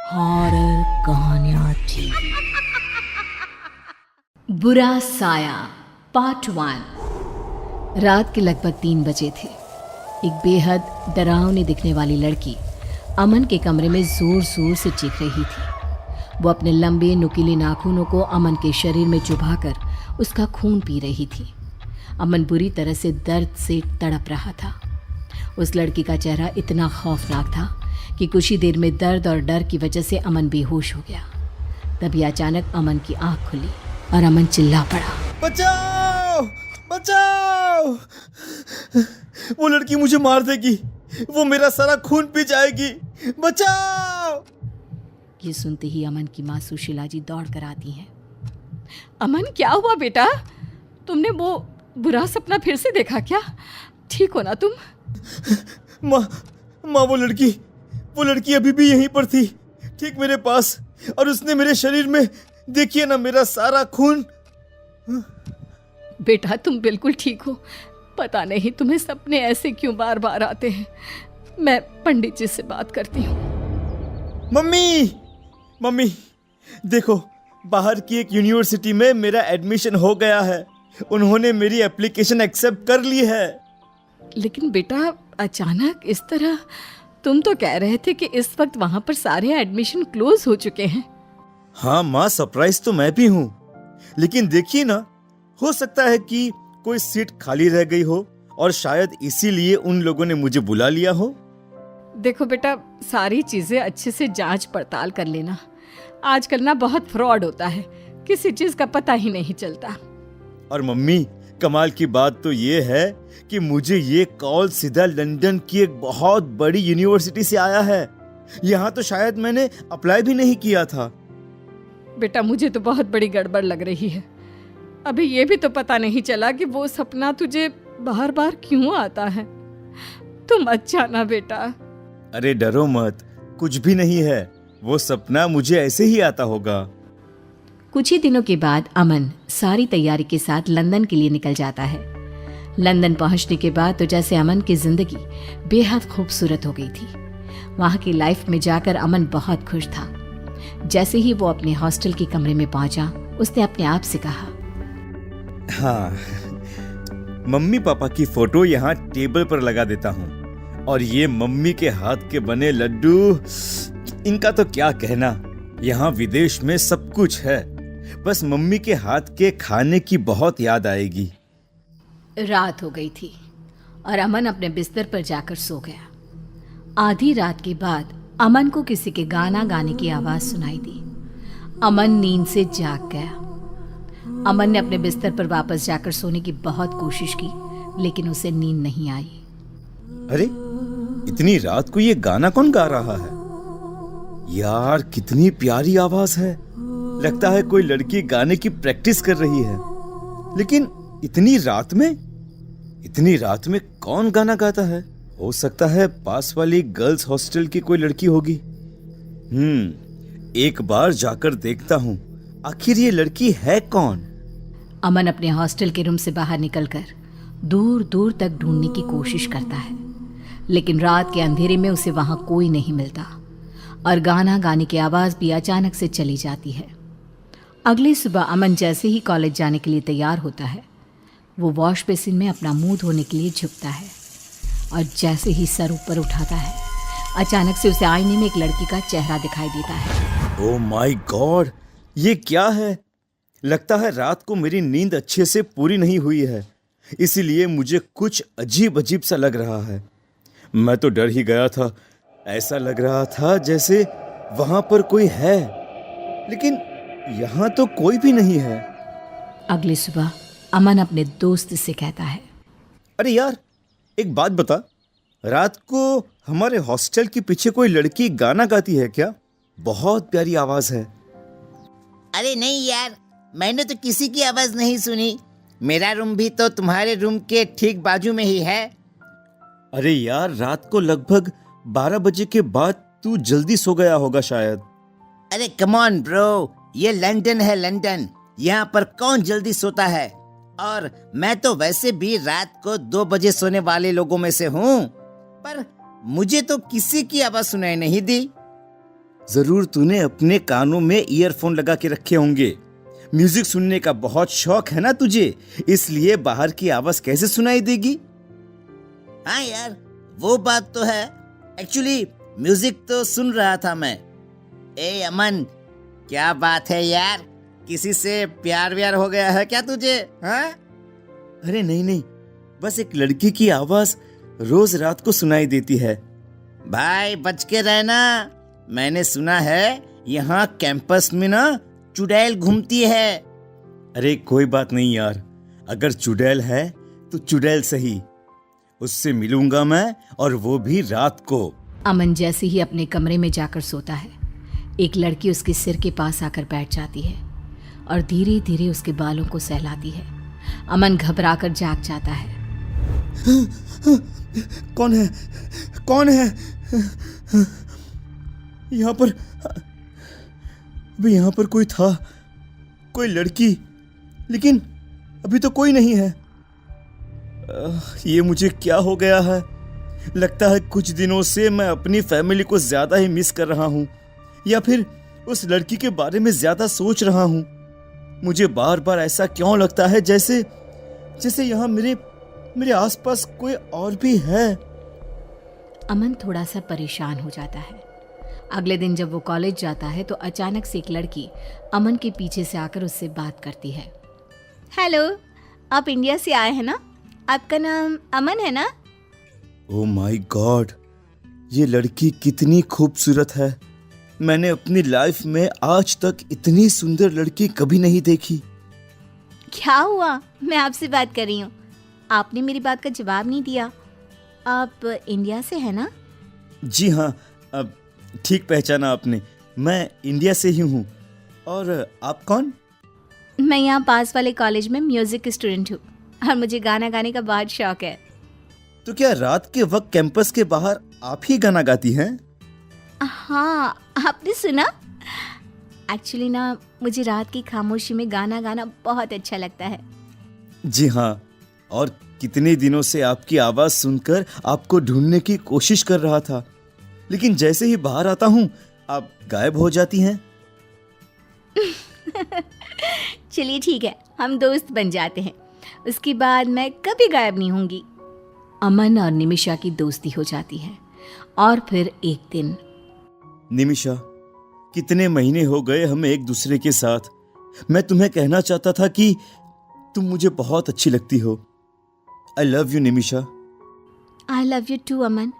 Horror कहानियां थी। बुरा साया पार्ट 1। रात के लगभग 3 बजे थे। एक बेहद डरावनी दिखने वाली लड़की अमन के कमरे में जोर जोर से चीख रही थी। वो अपने लंबे नुकीले नाखूनों को अमन के शरीर में चुभाकर उसका खून पी रही थी। अमन बुरी तरह से दर्द से तड़प रहा था। उस लड़की का चेहरा इतना खौफनाक था कि कुछ ही देर में दर्द और डर की वजह से अमन बेहोश हो गया। तभी अचानक अमन की आंख खुली और अमन चिल्ला पड़ा, बचाओ बचाओ, वो लड़की मुझे मार देगी, वो मेरा सारा खून पी जाएगी, बचाओ। ये सुनते ही अमन की माँ सुशीला जी दौड़ कर आती हैं। अमन, क्या हुआ बेटा? तुमने वो बुरा सपना फिर से देखा क्या? ठीक हो ना तुम? माँ वो लड़की अभी भी यहीं पर थी, ठीक मेरे पास, और उसने मेरे शरीर में, देखिए ना, मेरा सारा खून। बेटा तुम बिल्कुल ठीक हो। पता नहीं तुम्हें सपने ऐसे क्यों बार बार आते हैं। मैं पंडित जी से बात करती हूँ। मम्मी देखो, बाहर की एक यूनिवर्सिटी में मेरा एडमिशन हो गया है। उन्होंने मेरी एप्लीकेशन एक्सेप्ट कर ली है। लेकिन बेटा अचानक इस तरह, तुम तो कह रहे थे कि इस वक्त वहां पर सारे एडमिशन क्लोज हो चुके हैं। हाँ माँ, सरप्राइज तो मैं भी हूँ, लेकिन देखिए ना, हो सकता है कि कोई सीट खाली रह गई हो और शायद इसीलिए उन लोगों ने मुझे बुला लिया हो। देखो बेटा, सारी चीजें अच्छे से जांच पड़ताल कर लेना। आजकल ना बहुत फ्रॉड होता है, किसी चीज का पता ही नहीं चलता। और मम्मी, कमाल की बात तो ये है कि मुझे ये कॉल सीधा लंदन की एक बहुत बड़ी यूनिवर्सिटी से आया है। यहाँ तो शायद मैंने अप्लाई भी नहीं किया था। बेटा मुझे तो बहुत बड़ी गड़बड़ लग रही है। अभी ये भी तो पता नहीं चला कि वो सपना तुझे बार बार क्यों आता है। तुम अच्छा ना बेटा। अरे डरो मत, कुछ भी नहीं है, वो सपना मुझे ऐसे ही आता होगा। कुछ ही दिनों के बाद अमन सारी तैयारी के साथ लंदन के लिए निकल जाता है। लंदन पहुंचने के बाद तो जैसे अमन की जिंदगी बेहद खूबसूरत हो गई थी। वहां की लाइफ में जाकर अमन बहुत खुश था। जैसे ही वो अपने हॉस्टल के कमरे में पहुंचा, उसने अपने आप से कहा, हाँ, मम्मी पापा की फोटो यहाँ टेबल पर लगा देता हूँ, और ये मम्मी के हाथ के बने लड्डू, इनका तो क्या कहना। यहाँ विदेश में सब कुछ है, बस मम्मी के हाथ के खाने की बहुत याद आएगी। रात हो गई थी और अमन अपने बिस्तर पर जाकर सो गया। आधी रात के बाद अमन को किसी के गाना गाने की आवाज सुनाई दी। अमन नींद से जाग गया। अमन ने अपने बिस्तर पर वापस जाकर सोने की बहुत कोशिश की, लेकिन उसे नींद नहीं आई। अरे, इतनी रात को ये गाना कौन गा रहा है? यार, कितनी प्यारी आवाज है। लगता है कोई लड़की गाने की प्रैक्टिस कर रही है। लेकिन इतनी रात में कौन गाना गाता है? हो सकता है पास वाली गर्ल्स हॉस्टल की कोई लड़की होगी। एक बार जाकर देखता हूँ, आखिर ये लड़की है कौन? अमन अपने हॉस्टल के रूम से बाहर निकलकर दूर दूर तक ढूंढने की कोशिश करता है, लेकिन रात के अंधेरे में उसे वहां कोई नहीं मिलता और गाना गाने की आवाज भी अचानक से चली जाती है। अगली सुबह अमन जैसे ही कॉलेज जाने के लिए तैयार होता है, वो वॉश बेसिन में अपना मुंह धोने के लिए झुकता है और जैसे ही सर ऊपर उठाता है, अचानक से उसे आईने में एक लड़की का चेहरा दिखाई देता है। ओह माय गॉड, ये क्या है? लगता है रात को मेरी नींद अच्छे से पूरी नहीं हुई है, इसीलिए मुझे कुछ अजीब सा लग रहा है। मैं तो डर ही गया था। ऐसा लग रहा था जैसे वहां पर कोई है, लेकिन यहाँ तो कोई भी नहीं है। अगली सुबह अमन अपने दोस्त से कहता है, अरे यार, एक बात बता, रात को हमारे हॉस्टल के पीछे कोई लड़की गाना गाती है क्या? बहुत प्यारी आवाज है। अरे नहीं यार, मैंने तो किसी की आवाज नहीं सुनी। मेरा रूम भी तो तुम्हारे रूम के ठीक बाजू में ही है। अरे यार, रात को लगभग 12 बजे के बाद तू जल्दी सो गया होगा शायद। अरे कम ऑन ब्रो, ये लंदन है, लंदन। यहाँ पर कौन जल्दी सोता है? और मैं तो वैसे भी रात को 2 बजे सोने वाले लोगों में से हूँ, पर मुझे तो किसी की आवाज सुनाई नहीं दी। जरूर तूने अपने कानों में ईयरफोन लगा के रखे होंगे। म्यूजिक सुनने का बहुत शौक है ना तुझे, इसलिए बाहर की आवाज कैसे सुनाई देगी? हाँ यार, वो बात तो है। एक्चुअली म्यूजिक तो सुन रहा था मैं। ए अमन, क्या बात है यार, किसी से प्यार व्यार हो गया है क्या तुझे? हाँ? अरे नहीं नहीं, बस एक लड़की की आवाज रोज रात को सुनाई देती है। भाई बच के रहना, मैंने सुना है यहाँ कैंपस में ना चुड़ैल घूमती है। अरे कोई बात नहीं यार, अगर चुड़ैल है तो चुड़ैल सही, उससे मिलूंगा मैं, और वो भी रात को। अमन जैसे ही अपने कमरे में जाकर सोता है, एक लड़की उसके सिर के पास आकर बैठ जाती है और धीरे धीरे उसके बालों को सहलाती है। अमन घबराकर जाग जाता है। कौन है? कौन है यहाँ पर? अभी यहाँ पर कोई था, कोई लड़की, लेकिन अभी तो कोई नहीं है। ये मुझे क्या हो गया है? लगता है कुछ दिनों से मैं अपनी फैमिली को ज्यादा ही मिस कर रहा हूँ, या फिर उस लड़की के बारे में ज्यादा सोच रहा हूँ। मुझे बार बार ऐसा क्यों लगता है जैसे यहाँ मेरे आसपास कोई और भी है। अमन थोड़ा सा परेशान हो जाता है। अगले दिन जब वो कॉलेज जाता है तो अचानक से एक लड़की अमन के पीछे से आकर उससे बात करती है। हेलो, आप इंडिया से आए हैं ना? आपका नाम अमन है ना? ओह माय गॉड, ये लड़की कितनी खूबसूरत है। मैंने अपनी लाइफ में आज तक इतनी सुंदर लड़की कभी नहीं देखी। क्या हुआ? मैं आपसे बात कर रही हूँ, आपने मेरी बात का जवाब नहीं दिया। आप इंडिया से हैं ना? जी हाँ, अब ठीक पहचाना आपने, मैं इंडिया से ही हूँ। और आप कौन? मैं यहाँ पास वाले कॉलेज में म्यूजिक स्टूडेंट हूँ और मुझे गाना गाने का बहुत शौक है। तो क्या रात के वक्त कैंपस के बाहर आप ही गाना गाती हैं? हाँ, आपने सुना? एक्चुअली ना, मुझे रात की खामोशी में गाना गाना बहुत अच्छा लगता है। जी हाँ, और कितने दिनों से आपकी आवाज सुनकर आपको ढूंढने की कोशिश कर रहा था, लेकिन जैसे ही बाहर आता हूँ आप गायब हो जाती हैं। चलिए ठीक है, हम दोस्त बन जाते हैं, उसके बाद मैं कभी गायब नहीं होंगी। अमन और निमिषा की दोस्ती हो जाती है। और फिर एक दिन, निमिषा, कितने महीने हो गए हमें एक दूसरे के साथ। मैं तुम्हें कहना चाहता था कि तुम मुझे बहुत अच्छी लगती हो। I love you Nimisha. I love you too Aman,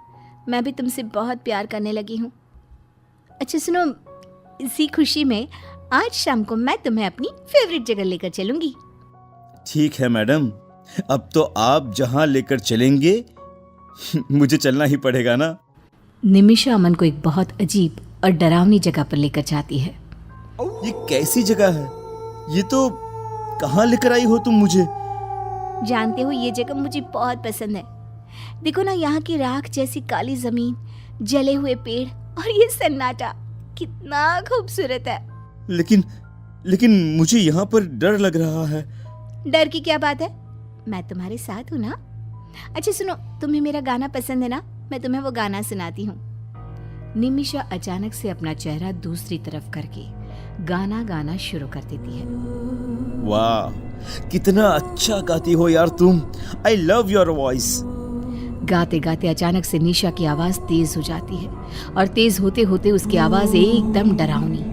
मैं भी तुमसे बहुत प्यार करने लगी हूँ। अच्छा सुनो, इसी खुशी में आज शाम को मैं तुम्हें अपनी फेवरेट जगह लेकर चलूंगी। ठीक है मैडम, अब तो आप जहां लेकर चलेंगे मुझे चलना ही पड़ेगा ना। निमिषा अमन को एक बहुत अजीब और डरावनी जगह पर लेकर जाती है। ये कैसी जगह है? ये तो कहाँ लेकर आई हो तुम मुझे? जानते हो, ये जगह मुझे बहुत पसंद है। देखो ना, यहाँ की राख जैसी काली जमीन, जले हुए पेड़ और ये सन्नाटा कितना खूबसूरत है। लेकिन मुझे यहाँ पर डर लग रहा है। डर की क्या बात है, मैं तुम्हारे साथ हूँ ना। अच्छा सुनो, तुम्हें मेरा गाना पसंद है ना? मैं तुम्हें वो गाना सुनाती हूँ। निमिषा अचानक से अपना चेहरा दूसरी तरफ करके गाना गाना शुरू कर देती है। वाह, कितना अच्छा गाती हो यार तुम। I love your voice. गाते गाते अचानक से निशा की आवाज तेज हो जाती है और तेज होते होते उसकी आवाज एकदम डरावनी।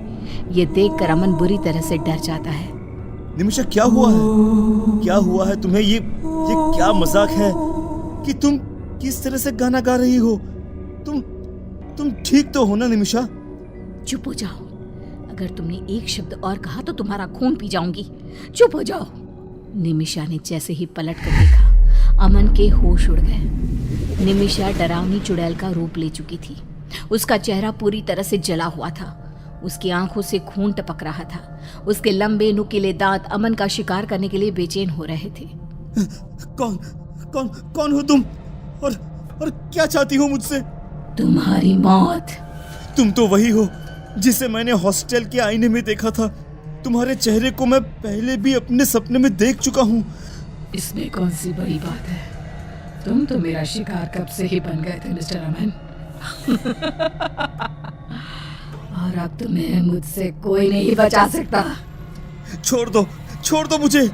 ये देखकर अमन बुरी तरह से डर जाता है। निमिषा, क्या हुआ है? क्या हुआ है तुम्हें? ये क्या मजाक है कि तुम किस तरह से गाना गा रही हो? तुम ठीक तो हो ना निमिषा? चुप हो जाओ, अगर तुमने एक शब्द और कहा तो तुम्हारा खून पी जाऊंगी। चुप हो जाओ। निमिषा ने जैसे ही पलट कर देखा, अमन के होश उड़ गए। निमिषा डरावनी चुड़ैल का रूप ले चुकी थी। उसका चेहरा पूरी तरह से जला हुआ था, उसकी आंखों से खून टपक रहा था। उसके लंबे नुकीले दांत अमन का शिकार करने के लिए बेचैन हो रहे थे। कौन हो तुम? और क्या चाहती हो मुझसे? तुम्हारी मौत। तुम तो वही हो जिसे मैंने हॉस्टल के आईने में देखा था। तुम्हारे चेहरे को मैं पहले भी अपने सपने में देख चुका हूँ। इसमें कौन सी बड़ी बात है? तुम तो मेरा शिकार कब से ही बन गए थे मिस्टर अमन। और अब तुम्हें मुझसे कोई नहीं बचा सकता। छोड़ दो मुझे।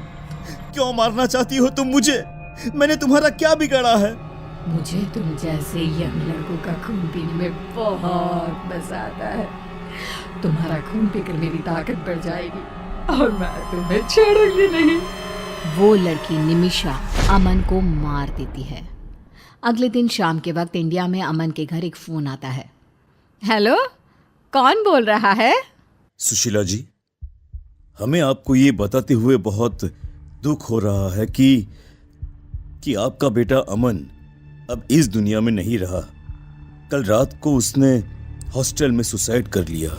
क्यों मारना चाहती हो तुम मुझे? मैंने तुम्हारा क्या बिगाड़ा है? मुझे तुम जैसे यंग लड़कों का खून पीने में बहुत मजा आता है। तुम्हारा खून पीकर मेरी ताकत बढ़ जाएगी और मैं तुम्हें छोड़ूंगी नहीं। वो लड़की निमिषा अमन को मार देती है। अगले दिन शाम के वक्त इंडिया में अमन के घर एक फोन आता है। हेलो, कौन बोल रहा है? सुशीला जी, हमें आपको ये बताते हुए बहुत दुख हो रहा है कि आपका बेटा अमन अब इस दुनिया में नहीं रहा। कल रात को उसने हॉस्टल में सुसाइड कर लिया।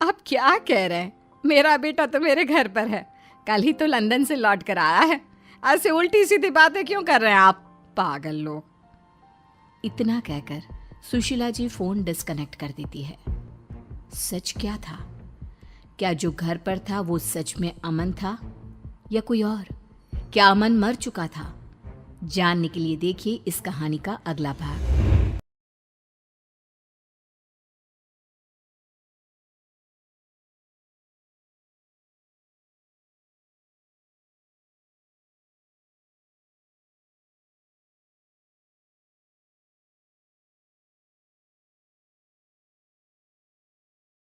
आप क्या कह रहे हैं? मेरा बेटा तो मेरे घर पर है। कल ही तो लंदन से लौट कर आया है। ऐसे उल्टी सीधी बातें क्यों कर रहे हैं आप पागल लोग? इतना कहकर सुशीला जी फोन डिस्कनेक्ट कर देती है। सच क्या था? क्या जो घर पर था वो सच में अमन था या कोई और? क्या अमन मर चुका था? जानने के लिए देखिए इस कहानी का अगला भाग।